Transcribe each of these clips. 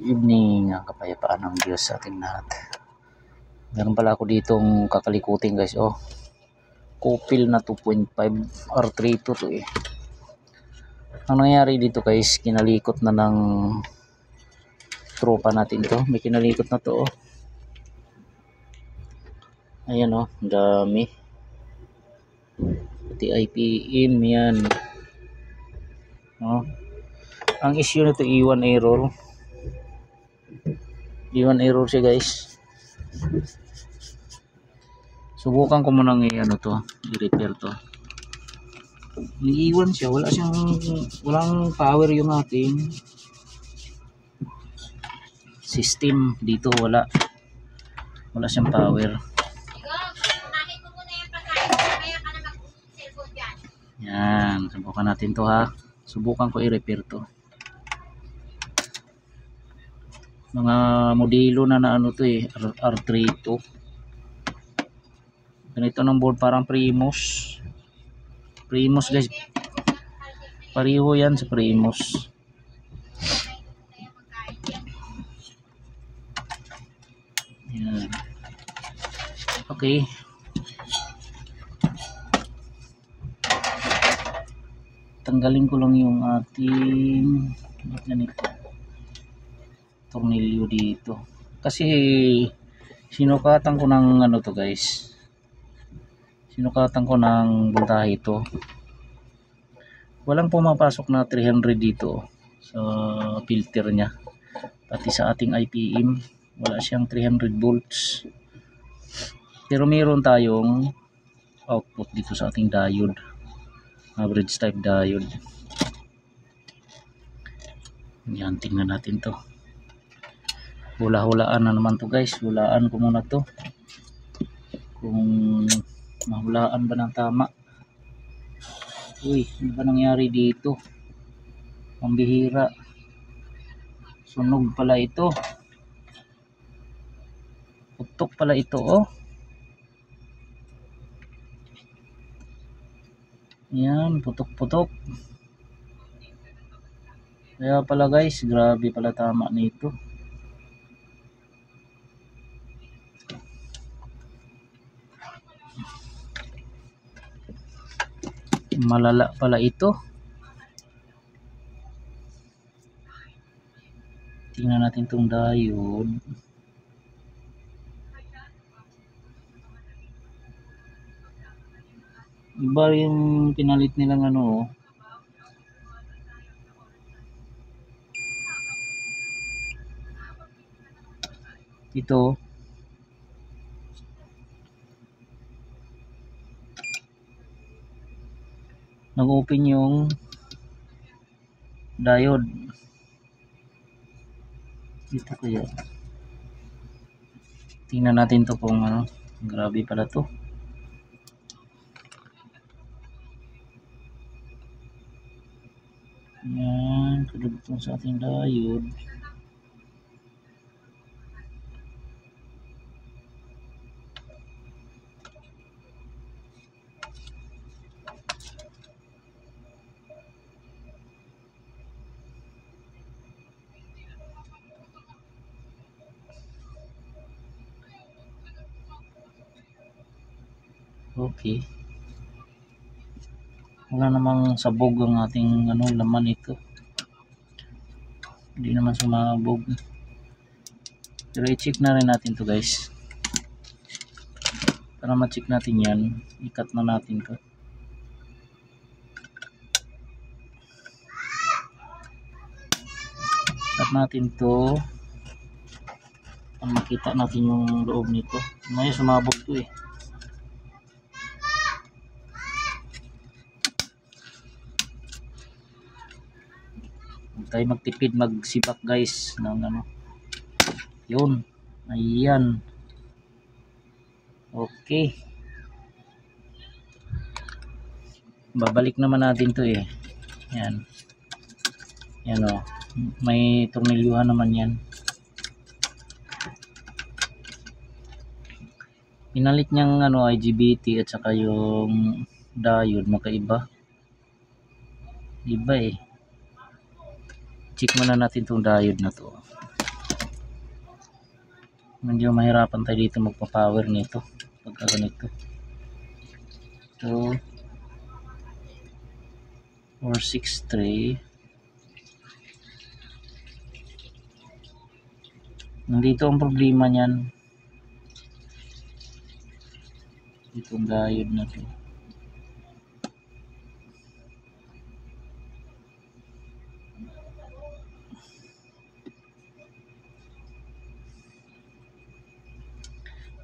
Evening, ang kapayapaan ng Diyos sa ating lahat. Meron pala ako ditong kakalikutin guys. Oh, Kopil na 2.5 R32 to eh. Ang nangyari dito guys, kinalikot na ng tropa natin to. May kinalikot na to oh. Ayan oh, dami. Pati IPM yan. Oh. Ang issue nito E1 error. E1 error siya guys. Subukan ko muna ano to, i-repair to. Iiwan siya, walang power yung ating system dito, wala siyang power. Yan, subukan natin to ha. Subukan ko i-repair to. Mga modelo na ano to eh, R32. Ganito ng board, parang Primus guys. Pariho yan sa Primus. Yan. Okay. Tanggalin ko lang yung ating ganito tornilyo dito. Kasi sinukatan ko ng ano to guys. Sinukatan ko ng voltahe ito. Walang pumapasok na 300 dito sa filter niya. Pati sa ating IPM, wala siyang 300 volts. Pero meron tayong output dito sa ating diode. Average type diode. Yan, tingnan natin to. Hula-hulaan na naman to guys. Hulaan ko muna to. Kung mahulaan ba ng tama. Uy, ano ba nangyari dito? Pambihira. Sunog pala ito. Putok pala ito oh. Yan, putok-putok. Kaya pala guys, grabe pala tama nito. Malala pala ito. Tingnan natin tong diode. Iba yung pinalit nilang ano. Ito. Nag-open yung diode. Ito kaya. Tingnan natin to kung ano. Grabe pala to. Yan, kadugtong sa ating diode. Okay. Wala namang sabog ang ating ano, laman ito. Hindi naman sumabog. Pero i-check na rin natin to guys. Para ma-check natin yan, i-cut na natin to. Cut natin to. Para makita natin yung loob nito. Ngayon sumabog to eh. Tayo magtipid, magsibak guys ng ano. Yun. Ayan. Okay. Babalik naman natin to eh. Yan. Yan o. May tornilyuhan naman yan. Pinalit niyang ano, IGBT at saka yung diode magkaiba. Iba eh. Check muna natin tong diode na to. Medyo mahirapan tayo dito magpa-power nito pagka ganito. So 463. Nandito ang problema niyan. Itong diode na to.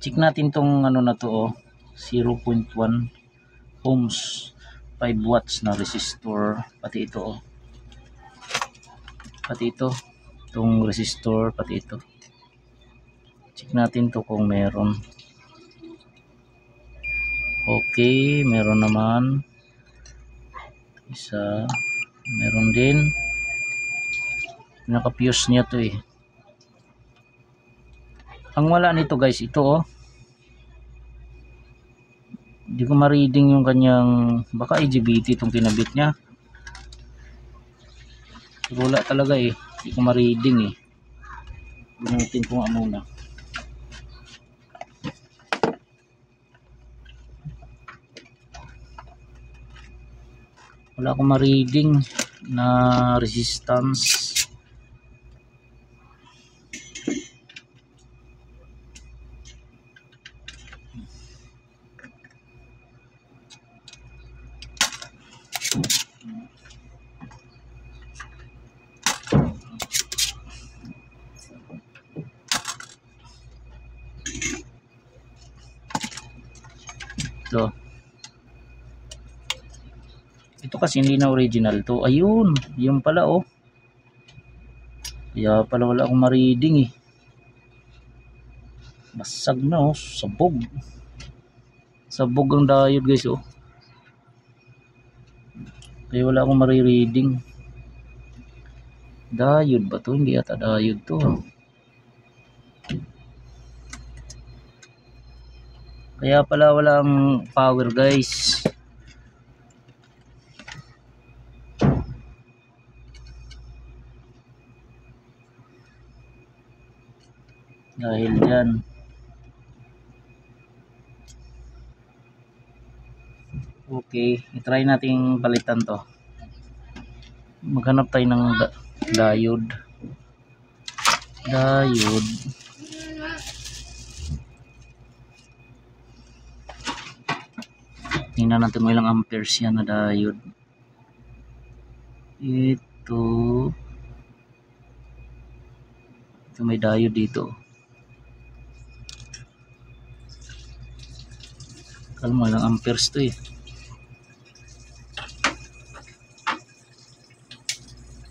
Check natin tong ano na to, 0.1 ohms, 5 watts na resistor, pati ito pati itong resistor, pati ito. Check natin to kung meron. Okay, meron naman. Isa, meron din. Naka-fuse niya to eh. Ang wala nito guys, ito hindi ko ma-reading yung kanyang, baka IGBT itong kinabit niya. Wala talaga eh, hindi ko ma-reading eh. Bunutin ko nga muna. Wala akong ma-reading na resistance. Ito kasi hindi na original to. Ayun, yung pala kaya pala wala akong ma-reading eh. Basag na sabog. Sabog ang diode guys Kaya wala akong ma-reading. Diode ba to? Hindi yata diode to. Kaya pala walang power guys. Dahil dyan. Okay, i-try nating palitan to. Maghanap tayo ng diode. Tingnan natin mo ilang amperes yan na diode. Ito may diode dito. Kalma, ilang amperes to eh.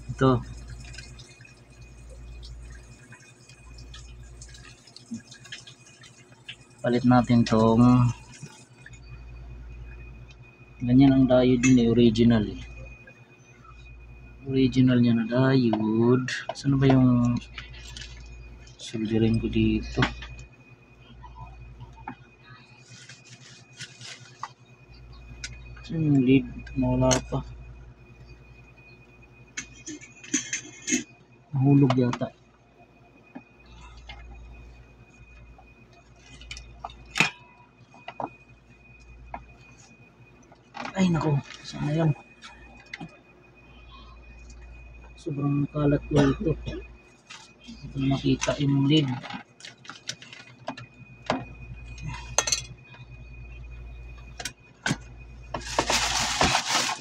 Ito. Palit natin tong ganyan ang diode ni original eh. Original niya na diode. Saan ba yung solderin ko dito? Saan yung lead? Wala pa. Nahulog yata. Ay nako, sayang. Sobrang kalat ko ito. Ito na makita yung lead.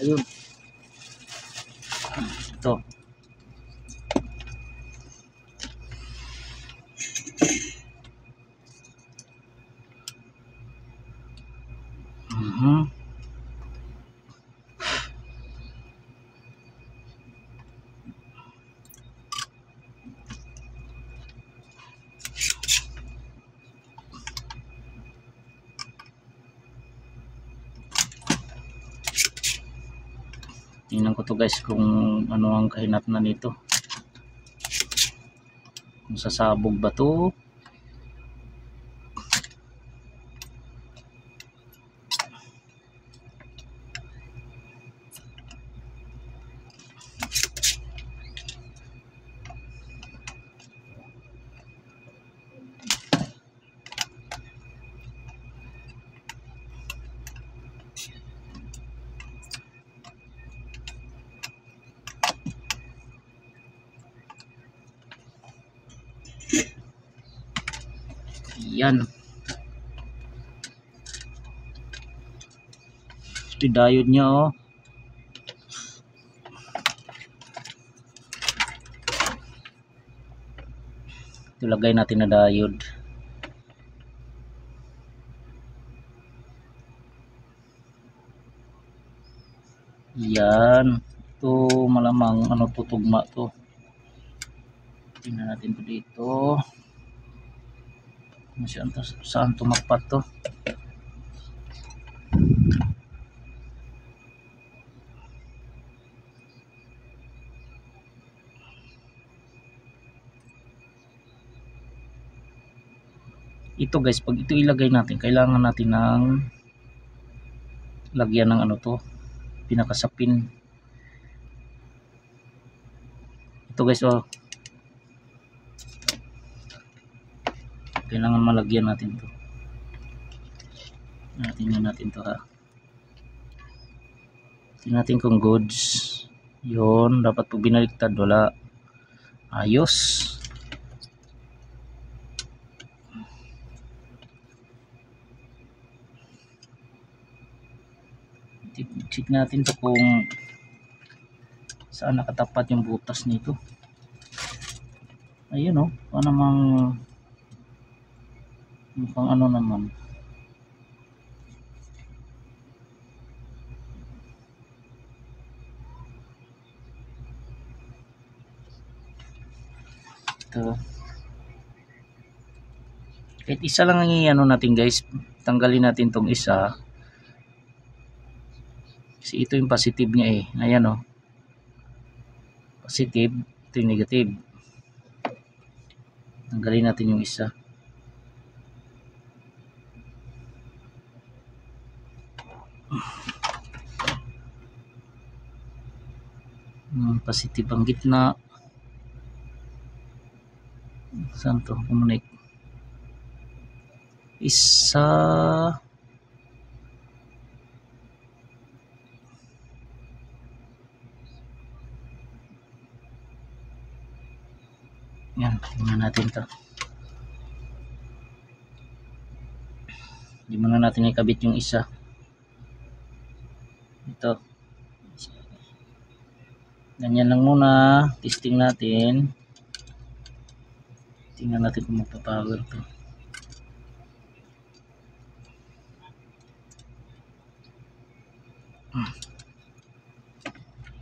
Ayun. Ito. Tingnan ko to guys kung ano ang kahinatnan nito. Kung sasabog ba to? Yan. Ito yung diode nya, oh. Ito lagay natin na diode. Yan. Ito malamang ano to, tugma to. Tingnan natin to dito. Saan tumakpat to? Ito guys, pag ito ilagay natin, kailangan natin ng lagyan ng ano to, pinakasapin. Ito guys, oh. Kailangan malagyan natin to. Tingnan natin to, ha. Tingnan natin kung goods. Yun, dapat po binaliktad, wala. Ayos. Check natin to kung saan nakatapat yung butas nito. Ayun, oh. Paano namang mukhang ano naman. Ito. Kahit isa lang ang i-ano natin guys. Tanggalin natin tong isa. Kasi ito yung positive niya eh. Ayan, oh. Positive. Ito yung negative. Tanggalin natin yung isa. Positive ang gitna. Saan to? Connect. Isa. Yan, tingnan natin to. Hindi muna natin ikabit yung isa. Ito. Ganyan lang muna. Testing natin. Tingnan natin kung magpa-power to.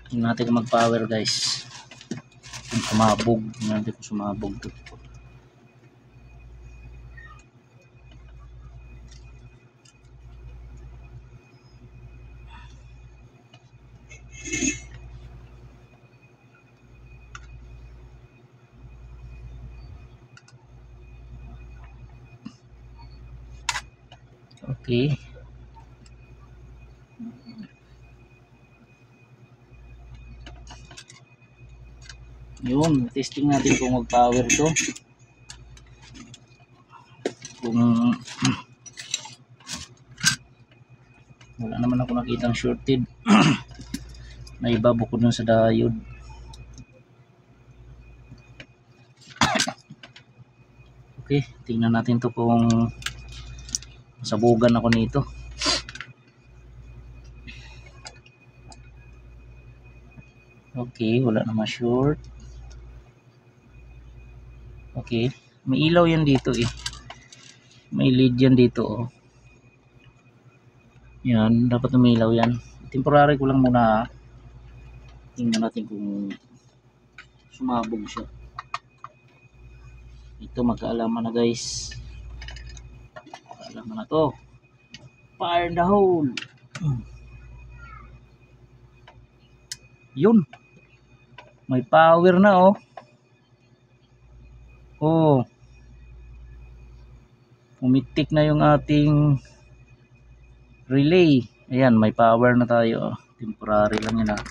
Tingnan natin kung mag-power guys. Kung sumabog. Tingnan natin kung sumabog to. Okay. Yun, testing natin kung mag-power to. Kung wala naman ako nakitang shorted. Naiba bukod nun sa diode. Okay, tingnan natin to kung masabugan ako nito. Okay, wala naman short. Okay, may ilaw yan dito eh. May lead yan dito, oh. Yan, dapat umilaw yan. Temporary ko lang muna. Tingnan natin kung sumabog siya. Ito, magkaalaman na guys. Magkaalaman na to. Fire in the hole. Yun. May power na, oh. Oh. Pumitik na yung ating relay. Ayan, may power na tayo. Temporary lang yun, ah.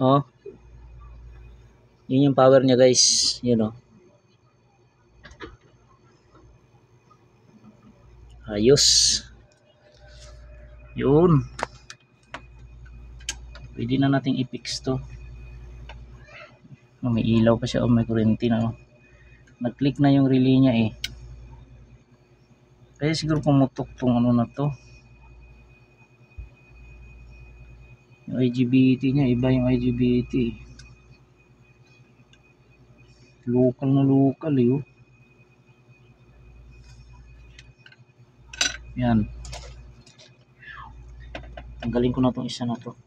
Oh. Yun yung power niya guys. Yun, oh. Ayos. Yun. Pwede na nating i-fix to. Oh, may ilaw pa siya. Oh, may kuryente na, oh. nag-click na yung relay niya eh. Kaya siguro pumutok tong ano na to. Yung IGBT niya, iba yung IGBT. Local na local eh. Oh. Yan. Tanggalin ko na tong isa na to.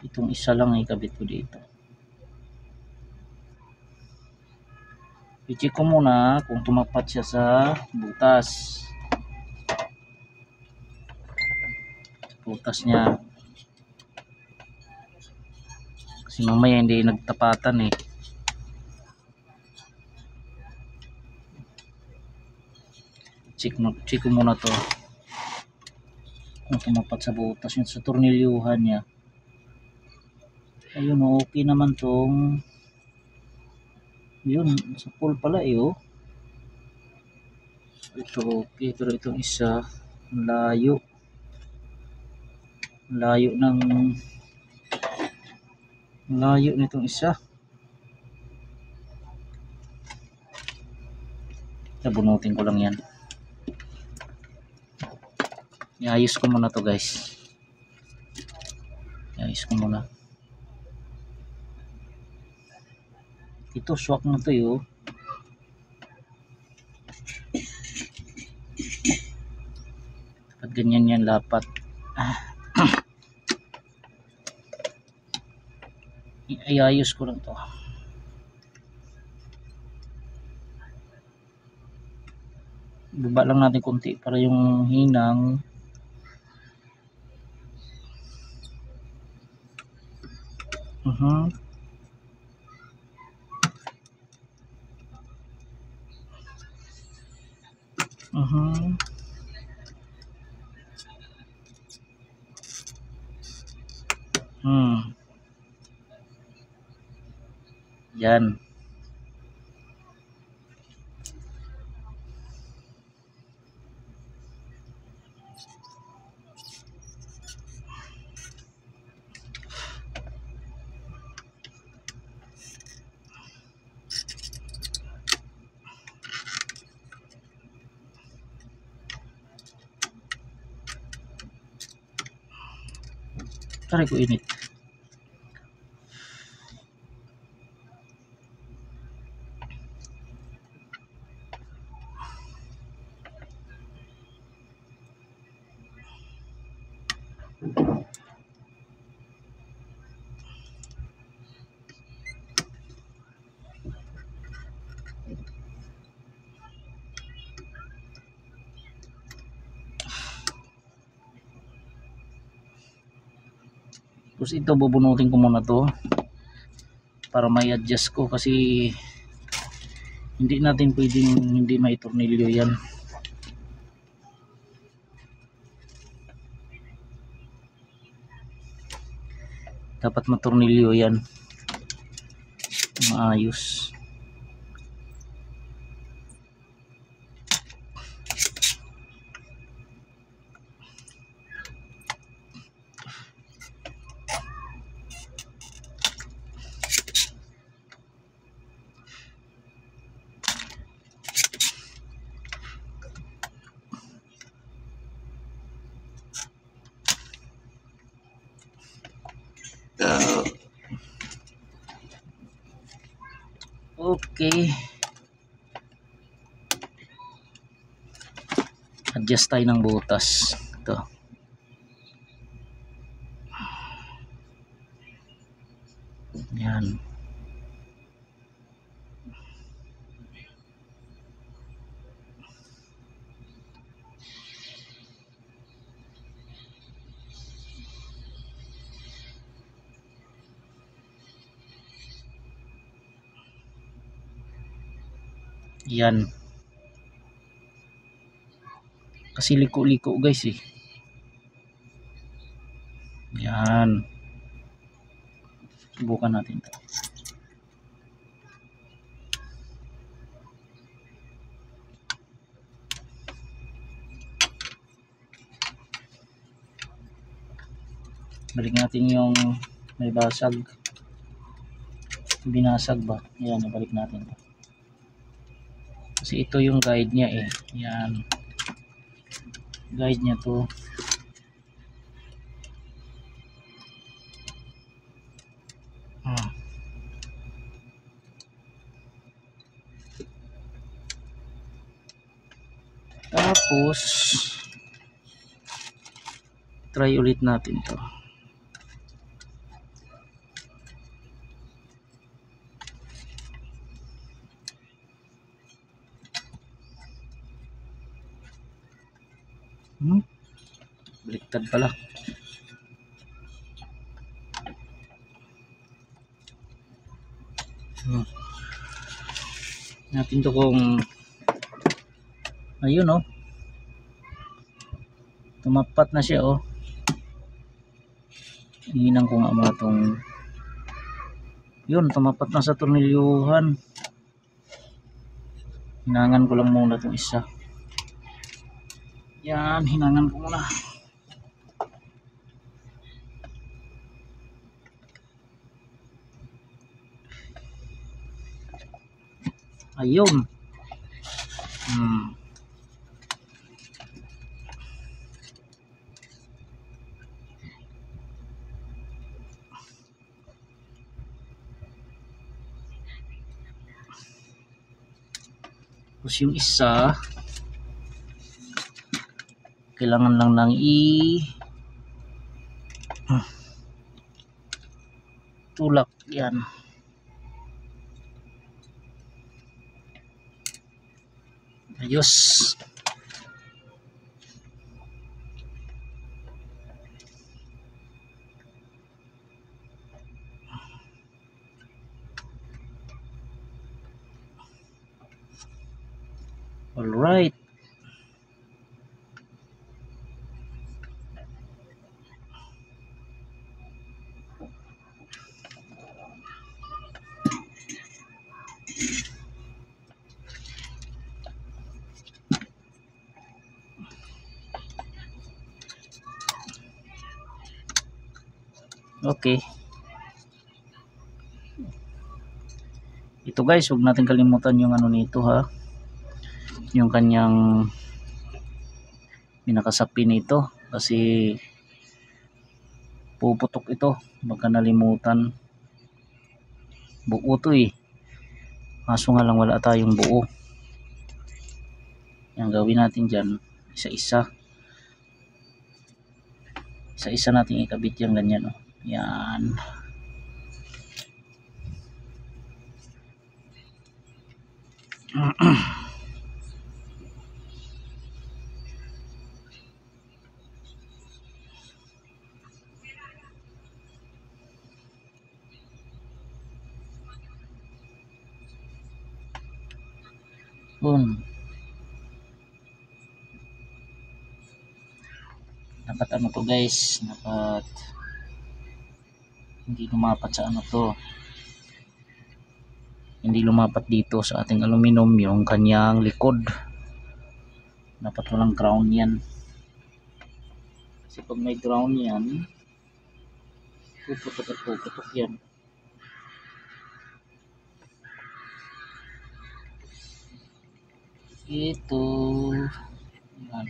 Itong isa lang ikabit ko dito. I-check ko muna kung tumapat siya sa butas. Butas niya. Kasi mamaya hindi nagtapatan eh. Check ko muna to. Kung tumapat sa butas yun sa tornilyuhan niya. Ayun, okay naman tong yun, sa pool pala eh oh. Ito okay, pero itong isa layo nitong isa. Nabunutin ko lang yan. Iayos ko muna to guys. Iayos ko muna. Ito swak na to yo. Dapat ganyan yan lapat. Iayos ko lang to. Baba lang natin konti para yung hinang Yan. Try ko init. Tapos ito bubunutin ko muna to para may adjust ko kasi hindi natin pwedeng hindi maitornilyo yan. Dapat matornilyo yan maayos. Okay. Adjust tayo ng butas. Ito. Yan. Yan. Kasi liko-liko guys eh. Yan. Subukan natin ito. Balik natin yung may basag, binasag ba, yan, ibalik natin kasi ito yung guide niya eh, yan, guide niya to. Tapos try ulit natin to. Baliktad pala. Natin to kung ayun oh, tumapat na siya oh. Hinang ko nga mga tong yun, tumapat na sa tornilyuhan. Hinangan ko lang muna itong isa. Yan, hinangan ko muna. Ayun. Tapos yung isa kailangan lang nang tulak yan. Ayos. All right. Okay. Ito guys, huwag natin kalimutan yung ano nito ha. Yung kanyang pinakasapi nito kasi puputok ito, baka nalimutan. Buo to eh. Kaso nga lang wala tayong buo. Yan, gawin natin dyan isa-isa. Isa-isa natin ikabit yung ganyan oh. Yan. Dapat ano to guys, dapat hindi lumapat sa ano to, hindi lumapat dito sa ating aluminum yung kanyang likod. Dapat walang crown yan kasi pag may crown yan puputok at puputok yan. Ito yan.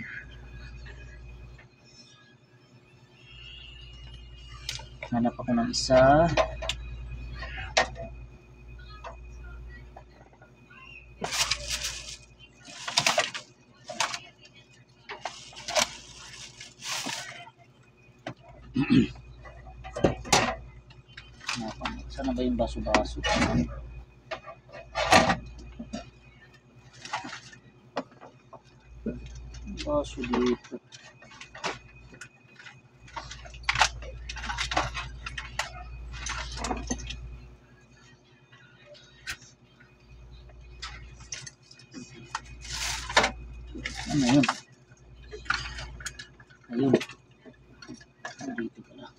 Hanap ako ng isa. Sana ba yung baso-baso? Baso dito. Ano yun? Ayun. Dito pala.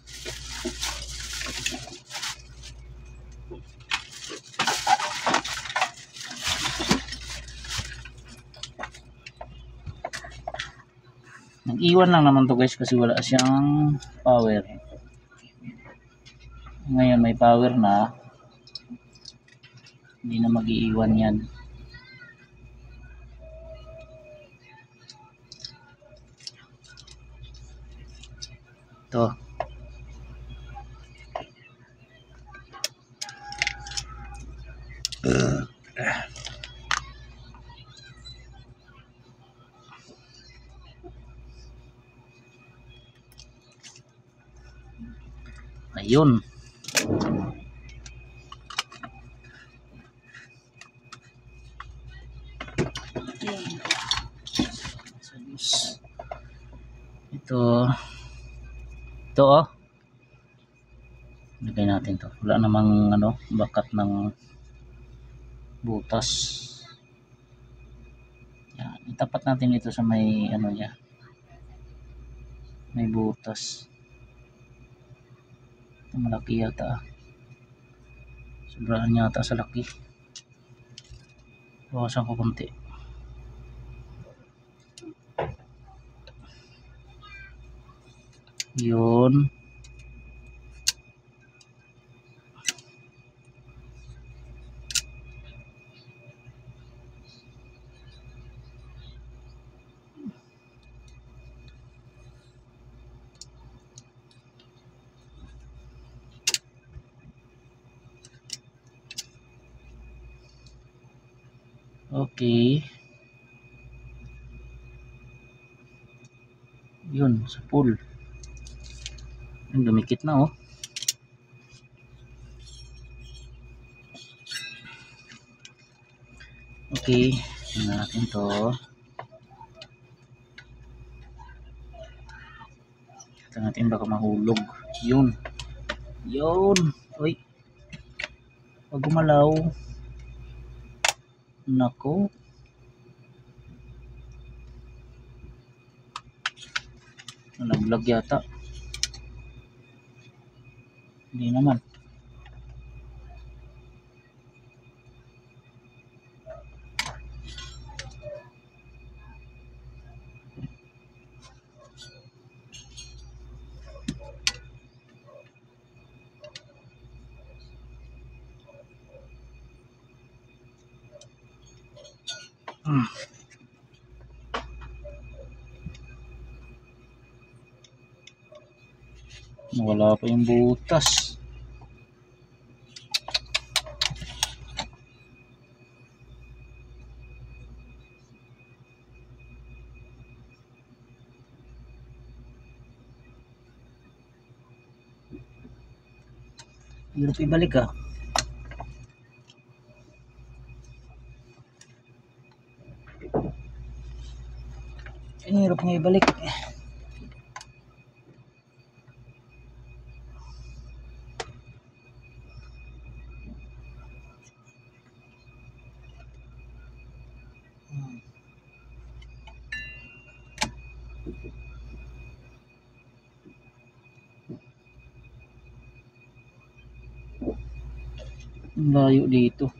Nag-iwan lang naman to guys kasi wala siyang power. Ngayon may power na, hindi na mag-iiwan yan. Ito. Ayun. Ito. Ito oh. Lagay natin to. Wala namang ano, bakat ng butas. Yan. Itapat natin ito sa may ano niya. May butas. Ito malaki yata. Sobraan yata sa laki. Bawasan ko konti. Yun. Okay. Yun, sa pool. Yung dumikit na oh. Okay, tingnan natin to. Tingnan natin baka mahulog. Yun. Yun. Uy. Pag gumalaw. Nako. Nalaglag yata. Hindi naman. Wala pa yung butas. Hirap ibalik ah. Hirap nga ibalik. Layo dito.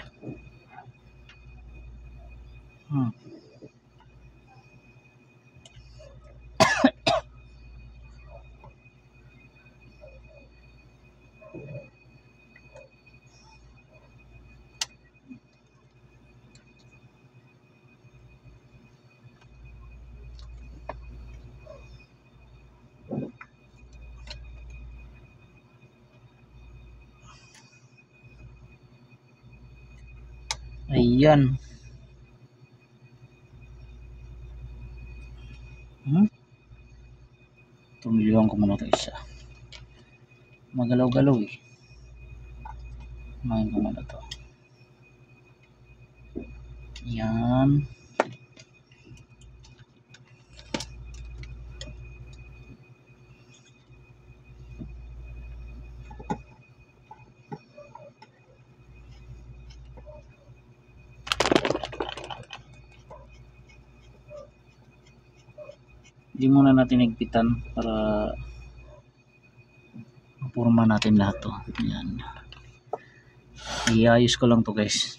Ayan. Tumiliwan ko muna ito isa. Magalaw-galaw eh. Main ko muna ito. Yan. Hindi muna natin higpitan para mapurma natin lahat to. Yan. Iayos ko lang to guys.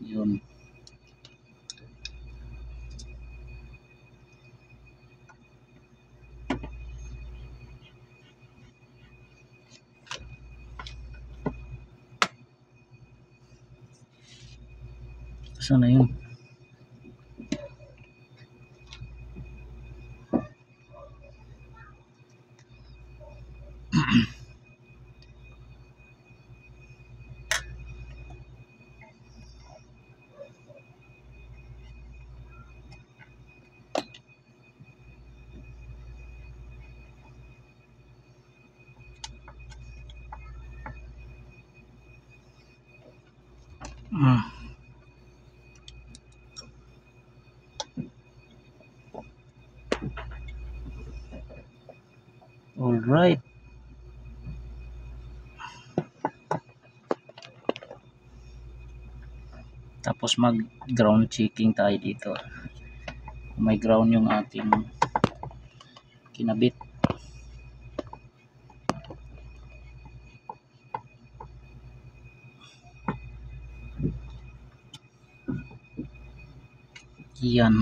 Yun. Saan na yun? All right. Tapos mag ground checking tayo dito. May ground yung ating kinabit. Yan.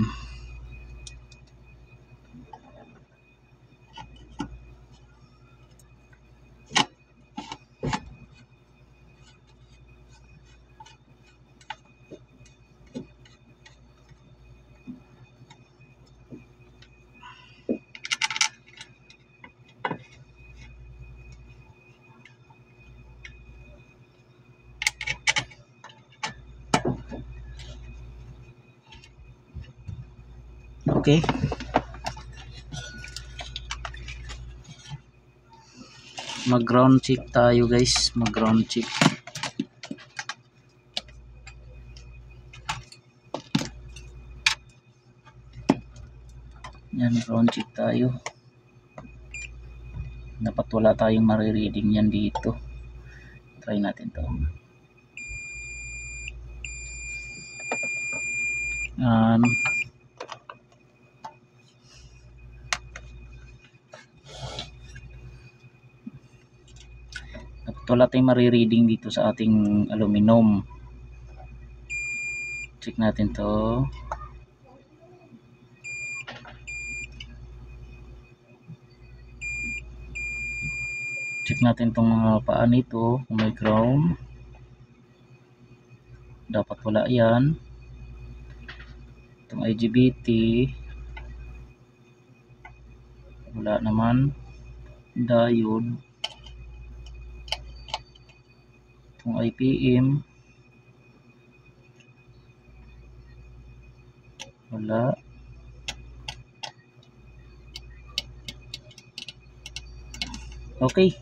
Okay. Mag ground check tayo guys. Mag ground check. Yan, ground check tayo. Dapat wala tayong marireading yan dito. Try natin to. Dapat wala tayong marireading dito sa ating aluminum. Check natin to. Check natin tong mga paa nito kung may ground. Dapat wala yan. Itong IGBT wala naman. Diode, itong IPM wala. Okay,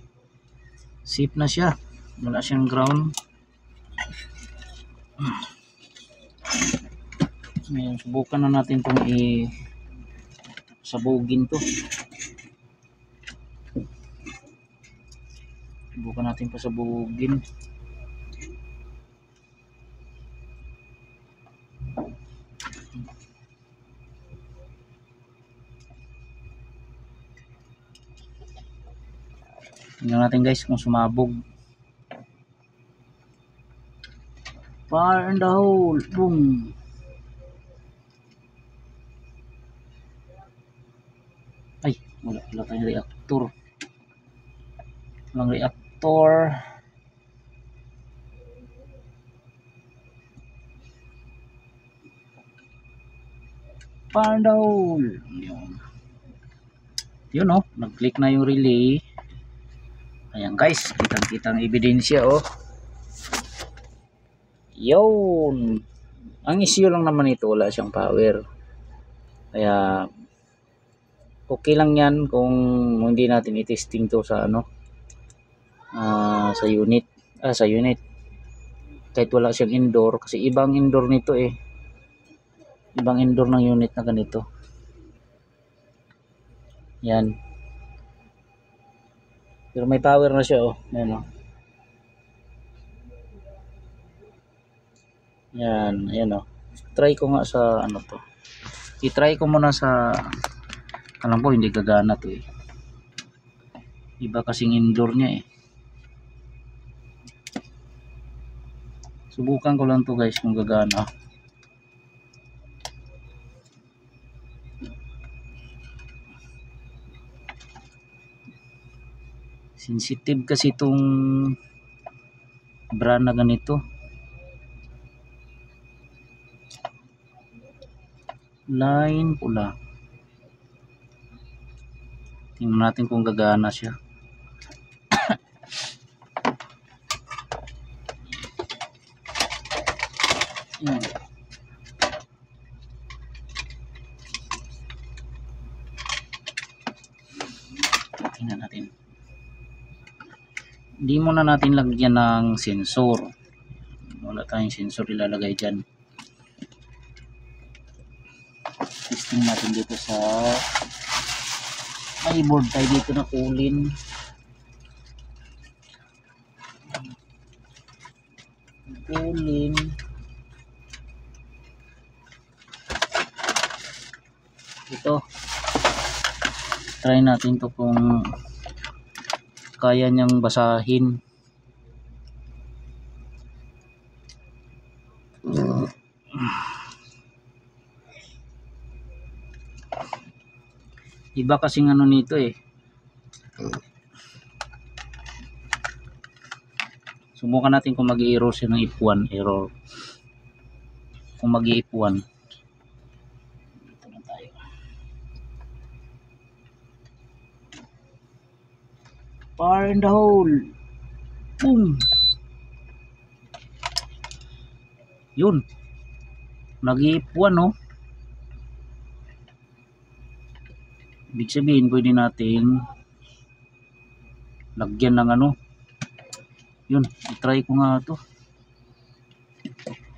safe na siya, wala siyang ground. Ngayon subukan na natin itong sabugin to. Subukan natin pasabugin. Tingnan natin guys kung sumabog. Fire in the hole. Boom. Ay, wala tayong reactor. Walang reactor. Fire in the hole. Yun oh, nag-click na yung relay. Ayan guys, kitang-kitang ebidensya oh. Yun. Ang issue lang naman ito, wala siyang power. Kaya okay lang yan kung hindi natin i-testing to sa sa unit. Sa unit. Kahit wala siyang indoor, kasi ibang indoor nito eh. Ibang indoor ng unit na ganito. Yan. Pero may power na siya oh. Yan oh. Yan, ayan oh. Try ko nga sa to. I-try ko muna sa alam ko hindi gagana to eh. Iba kasing indoor niya eh. Subukan ko lang to guys kung gagana. Sensitive kasi itong brand na ganito. line pula. Tingnan natin kung gagana siya. Yan. Tingnan natin. Hindi muna natin lagyan ng sensor. Wala tayong sensor ilalagay dyan. Testing natin dito sa may board tayo dito na kulin. Ito, try natin to kung kaya niyang basahin. Iba kasing ano nito eh. Subukan natin kung mag-i-error siya ng F1 error. Kung mag-i-F1. Dito na tayo. Fire in the hole. Boom. Yun. Nag-i-F1 oh. Ibig sabihin pwede natin lagyan ng ano. Yun, i-try ko nga to.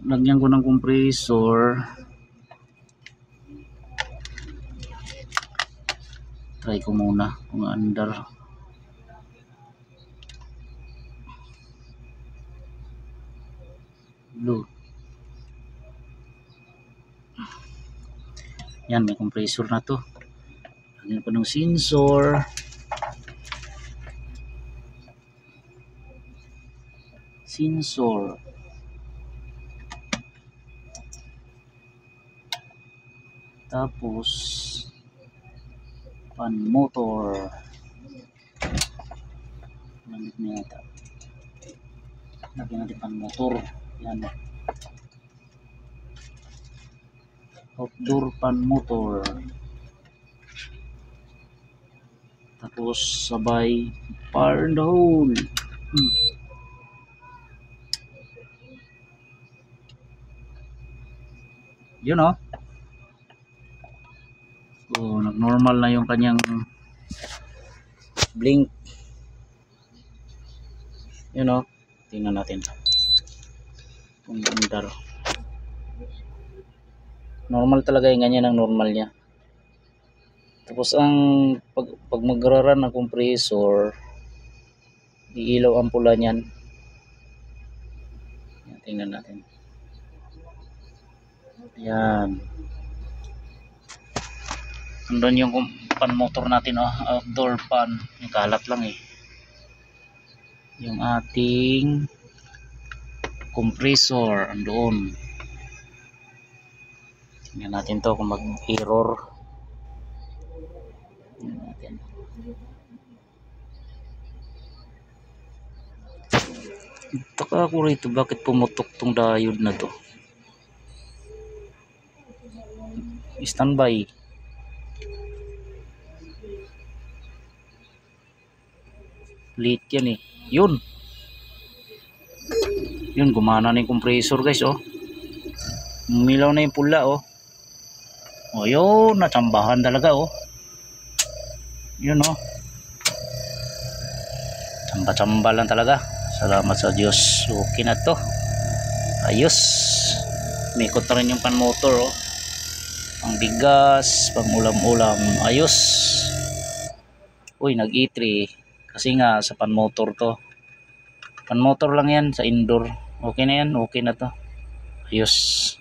Lagyan ko ng compressor. Try ko muna kung under. Blue. Yan, may compressor na to. Lagyan ko ng sensor. Tapos pan motor. Lamit na yata. Lagyan natin pan motor. Yan. Outdoor pan motor. Tapos sabay fire in the hole. Yun oh. So, nag-normal na yung kanyang blink. Yun oh. Tingnan natin. Kung under. Normal talaga yung ganyan ang normal niya. Tapos ang pag magra-run ng compressor, iilaw ang pula niyan. Tingnan natin. Yan. Andun yung pan motor natin oh, outdoor pan. Yung kalat lang eh. Yung ating compressor andun. Tingnan natin to kung mag-error. Tingnan natin. Taka ako rito bakit pumutok tong diode na to. Standby. Late yan eh. Yun. Yun, gumana na yung compressor guys oh. Umilaw na yung pula oh. O yun, natsambahan talaga oh. Yun oh. Tsamba-tsamba lang talaga. Salamat sa Diyos. Okay na to. Ayos. Mikot na rin yung pan motor oh. Pang bigas, pang ulam-ulam. Ayos. Uy, nag-E3. Kasi nga sa pan motor to. Pan motor lang yan sa indoor. Okay na yan. Okay na to. Ayos.